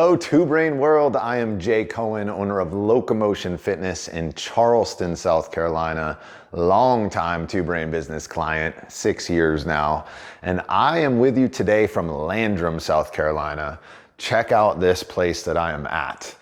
Hello, Two Brain World. I am Jay Cohen, owner of Locomotion Fitness in Charleston, South Carolina. Longtime Two Brain business client, 6 years now. And I am with you today from Landrum, South Carolina. Check out this place that I am at.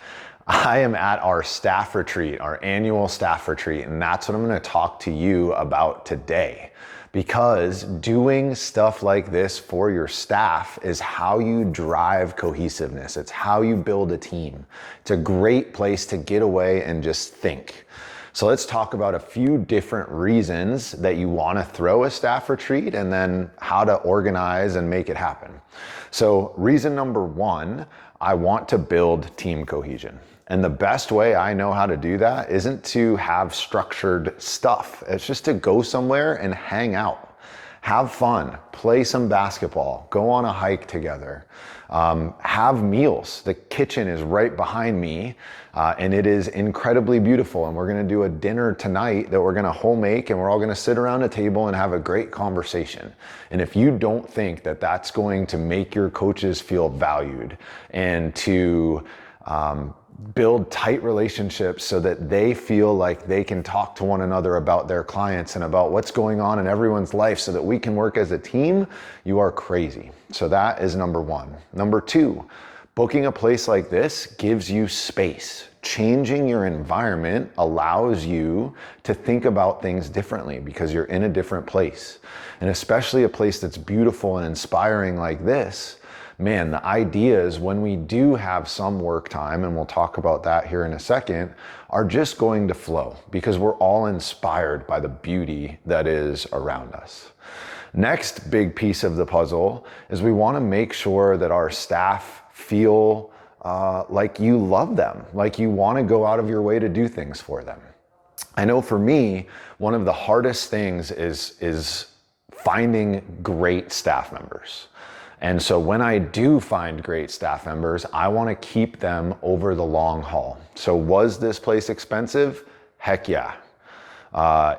I am at our staff retreat, our annual staff retreat, and that's what I'm going to talk to you about today. Because doing stuff like this for your staff is how you drive cohesiveness. It's how you build a team. It's a great place to get away and just think. So let's talk about a few different reasons that you want to throw a staff retreat and then how to organize and make it happen. So reason number one, I want to build team cohesion. And the best way I know how to do that isn't to have structured stuff. It's just to go somewhere and hang out, have fun, play some basketball, go on a hike together, have meals. The kitchen is right behind me and it is incredibly beautiful. And we're gonna do a dinner tonight that we're gonna home make, and we're all gonna sit around a table and have a great conversation. And if you don't think that that's going to make your coaches feel valued and to build tight relationships so that they feel like they can talk to one another about their clients and about what's going on in everyone's life so that we can work as a team, you are crazy. So that is number one. Number two, booking a place like this gives you space. Changing your environment allows you to think about things differently because you're in a different place. And especially a place that's beautiful and inspiring like this, man, the ideas when we do have some work time, and we'll talk about that here in a second, are just going to flow because we're all inspired by the beauty that is around us. Next big piece of the puzzle is we want to make sure that our staff feel like you love them, like you want to go out of your way to do things for them. I know for me, one of the hardest things is finding great staff members. And so when I do find great staff members, I want to keep them over the long haul. So was this place expensive? Heck yeah.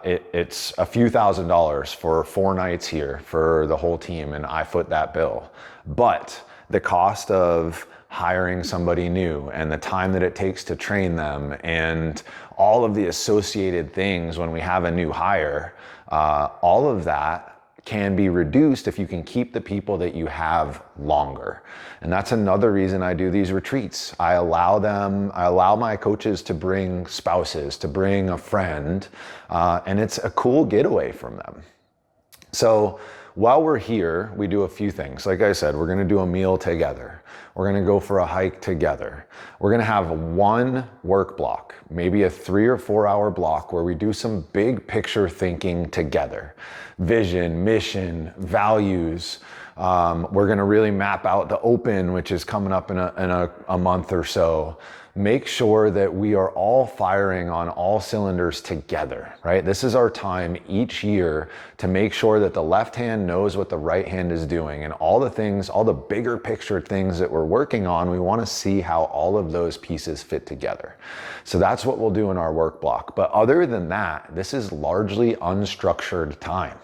It's a few $1,000s for 4 nights here for the whole team, and I foot that bill. But the cost of hiring somebody new and the time that it takes to train them and all of the associated things when we have a new hire, all of that can be reduced if you can keep the people that you have longer. And that's another reason I do these retreats. I allow my coaches to bring spouses, to bring a friend, and it's a cool getaway from them. So while we're here, we do a few things. Like I said, we're gonna do a meal together. We're gonna go for a hike together. We're gonna have one work block, maybe a 3 or 4 hour block where we do some big picture thinking together. Vision, mission, values. We're gonna really map out the open, which is coming up in a month or so. Make sure that we are all firing on all cylinders together, right? This is our time each year to make sure that the left hand knows what the right hand is doing, and all the things, all the bigger picture things that we're working on, we want to see how all of those pieces fit together. So that's what we'll do in our work block. But other than that, this is largely unstructured time.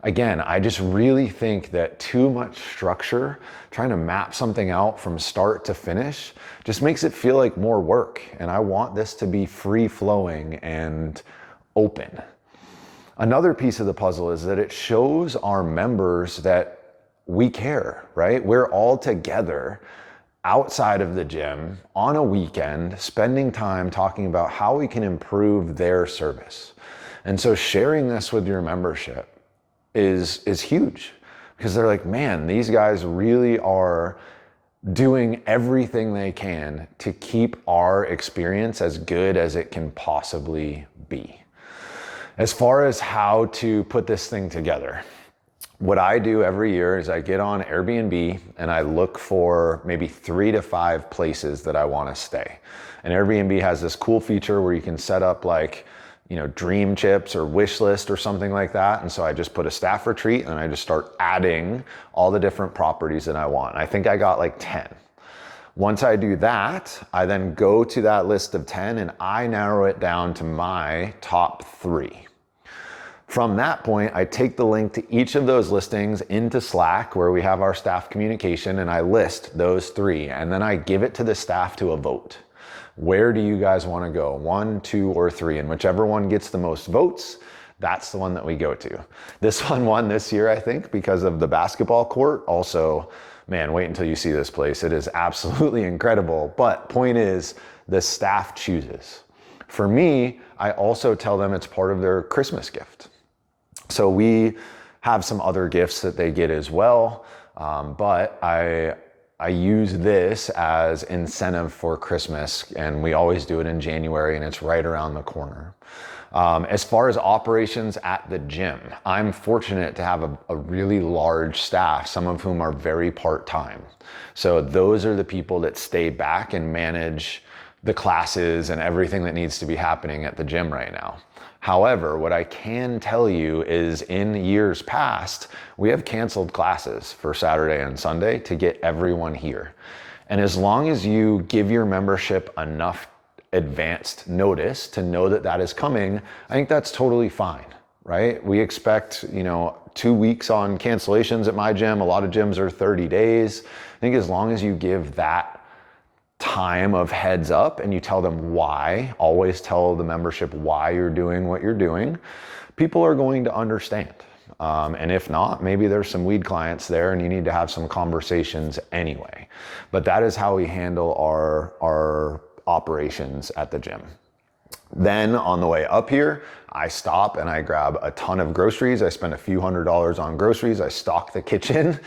Again, I just really think that too much structure, trying to map something out from start to finish, just makes it feel like more work. And I want this to be free flowing and open. Another piece of the puzzle is that it shows our members that we care, right? We're all together outside of the gym on a weekend, spending time talking about how we can improve their service. And so sharing this with your membership is huge because they're like, man, these guys really are doing everything they can to keep our experience as good as it can possibly be. As far as how to put this thing together, what I do every year is I get on Airbnb and I look for maybe 3 to 5 places that I want to stay. And Airbnb has this cool feature where you can set up like, dream chips or wish list or something like that. And so I just put a staff retreat and I just start adding all the different properties that I want. I think I got like 10. Once I do that, I then go to that list of 10 and I narrow it down to my top 3. From that point, I take the link to each of those listings into Slack where we have our staff communication, and I list those 3, and then I give it to the staff to a vote. Where do you guys want to go? 1, 2, or 3? And whichever one gets the most votes, that's the one that we go to. This one won this year, I think, because of the basketball court. Also, man, wait until you see this place. It is absolutely incredible. But point is, the staff chooses. For me, I also tell them it's part of their Christmas gift. So we have some other gifts that they get as well, but I use this as incentive for Christmas, and we always do it in January, and it's right around the corner. As far as operations at the gym, I'm fortunate to have a really large staff, some of whom are very part-time. So those are the people that stay back and manage the classes and everything that needs to be happening at the gym right now. However, what I can tell you is in years past, we have canceled classes for Saturday and Sunday to get everyone here. And as long as you give your membership enough advanced notice to know that that is coming, I think that's totally fine, right? We expect, 2 weeks on cancellations at my gym. A lot of gyms are 30 days. I think as long as you give that time of heads up and you tell them why, always tell the membership why you're doing what you're doing, people are going to understand. And if not, maybe there's some weed clients there and you need to have some conversations anyway. But that is how we handle our operations at the gym. Then on the way up here, I stop and I grab a ton of groceries. I spend a few $100s on groceries. I stock the kitchen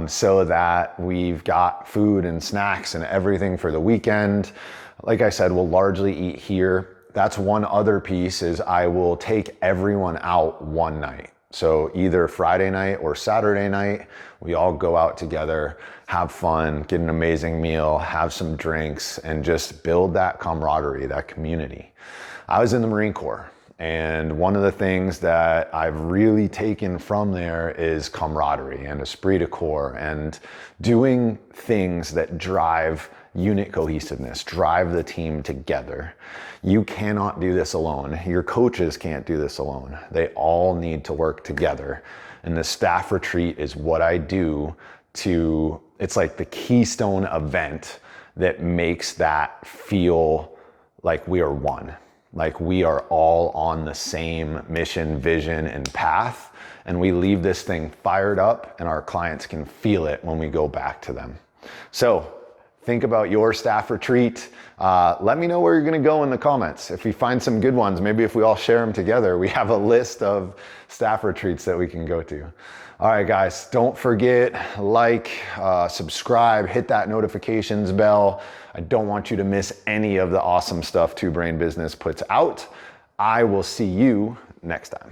so that we've got food and snacks and everything for the weekend. Like I said, we'll largely eat here. That's one other piece, is I will take everyone out one night. So either Friday night or Saturday night, we all go out together, have fun, get an amazing meal, have some drinks, and just build that camaraderie, that community. I was in the Marine Corps, and one of the things that I've really taken from there is camaraderie and esprit de corps and doing things that drive unit cohesiveness, drive the team together. You cannot do this alone. Your coaches can't do this alone. They all need to work together. And the staff retreat is what I do it's like the keystone event that makes that feel like we are one. Like we are all on the same mission, vision, and path. And we leave this thing fired up and our clients can feel it when we go back to them. So think about your staff retreat. Let me know where you're gonna go in the comments. If we find some good ones, maybe if we all share them together, we have a list of staff retreats that we can go to. All right, guys, don't forget, subscribe, hit that notifications bell. I don't want you to miss any of the awesome stuff Two Brain Business puts out. I will see you next time.